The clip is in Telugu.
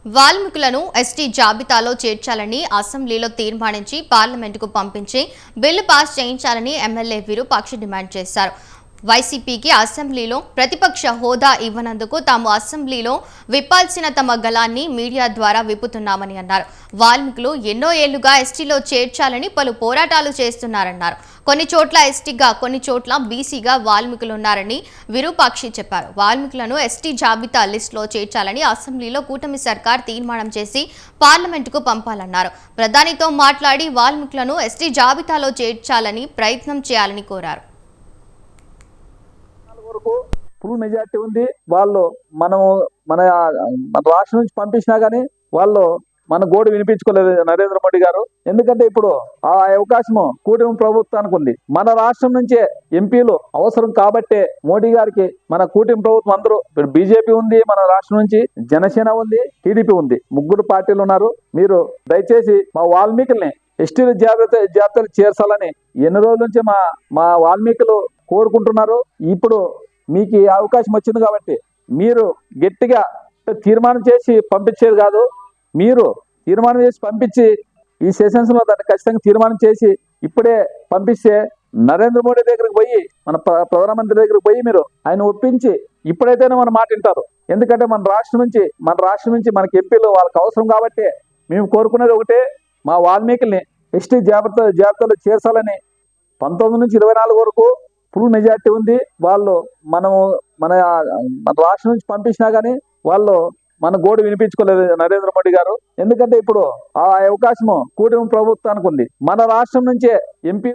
వాల్మీకులను ఎస్టీ జాబితాలో చేర్చాలని అసెంబ్లీలో తీర్మానించి పార్లమెంటుకు పంపించి బిల్లు పాస్ చేయించాలని ఎమ్మెల్యే విరూపాక్షి డిమాండ్ చేశారు. వైసీపీకి అసెంబ్లీలో ప్రతిపక్ష హోదా ఇవ్వనందుకు తాము అసెంబ్లీలో విప్పాల్సిన తమ గళాన్ని మీడియా ద్వారా విప్పుతున్నామని అన్నారు. వాల్మీకులు ఎన్నో ఏళ్లుగా ఎస్టీలో చేర్చాలని పలు పోరాటాలు చేస్తున్నారన్నారు. కొన్ని చోట్ల ఎస్టీగా, కొన్ని చోట్ల బీసీగా వాల్మీకులు ఉన్నారని విరూపాక్షి చెప్పారు. వాల్మీకులను ఎస్టీ జాబితా లిస్టులో చేర్చాలని అసెంబ్లీలో కూటమి సర్కార్ తీర్మానం చేసి పార్లమెంటుకు పంపాలన్నారు. ప్రధానితో మాట్లాడి వాల్మీకులను ఎస్టీ జాబితాలో చేర్చాలని ప్రయత్నం చేయాలని కోరారు. ఫుల్ మెజార్టీ ఉంది. వాళ్ళు మన రాష్ట్రం నుంచి పంపించినా గానీ వాళ్ళు మన గోడు వినిపించుకోలేదు నరేంద్ర మోడీ గారు. ఎందుకంటే ఇప్పుడు ఆ అవకాశము కూటమి ప్రభుత్వానికి ఉంది. మన రాష్ట్రం నుంచే ఎంపీలు అవసరం కాబట్టే మోడీ గారికి మన కూటమి ప్రభుత్వం అందరూ బీజేపీ ఉంది, మన రాష్ట్రం నుంచి జనసేన ఉంది, టీడీపీ ఉంది, ముగ్గురు పార్టీలు ఉన్నారు. మీరు దయచేసి మా వాల్మీకుల్ని ఎస్టీ జాబితాలు చేర్చాలని ఎన్ని రోజుల నుంచి మా వాల్మీకులు కోరుకుంటున్నారు. ఇప్పుడు మీకు ఈ అవకాశం వచ్చింది కాబట్టి మీరు గట్టిగా తీర్మానం చేసి పంపించేది కాదు, మీరు తీర్మానం చేసి పంపించి ఈ సెషన్స్ లో దాన్ని ఖచ్చితంగా తీర్మానం చేసి ఇప్పుడే పంపిస్తే నరేంద్ర మోడీ దగ్గరికి పోయి మన ప్రధానమంత్రి దగ్గరికి పోయి మీరు ఆయన ఒప్పించి ఇప్పుడైతేనే మన మాట వింటారు. ఎందుకంటే మన రాష్ట్రం నుంచి మనకి ఎంపీలు వాళ్ళకి అవసరం కాబట్టి మేము కోరుకునేది ఒకటే, మా వాల్మీకుల్ని ఎస్టీ జాబితాలో చేర్చాలని. 19 నుంచి 24 వరకు ఫుల్ మెజార్టీ ఉంది. వాళ్ళు మన రాష్ట్రం నుంచి పంపించినా గానీ వాళ్ళు మన గోడు వినిపించుకోలేదు నరేంద్ర మోడీ గారు. ఎందుకంటే ఇప్పుడు ఆ అవకాశము కూటమి ప్రభుత్వానికి ఉంది. మన రాష్ట్రం నుంచే ఎంపీ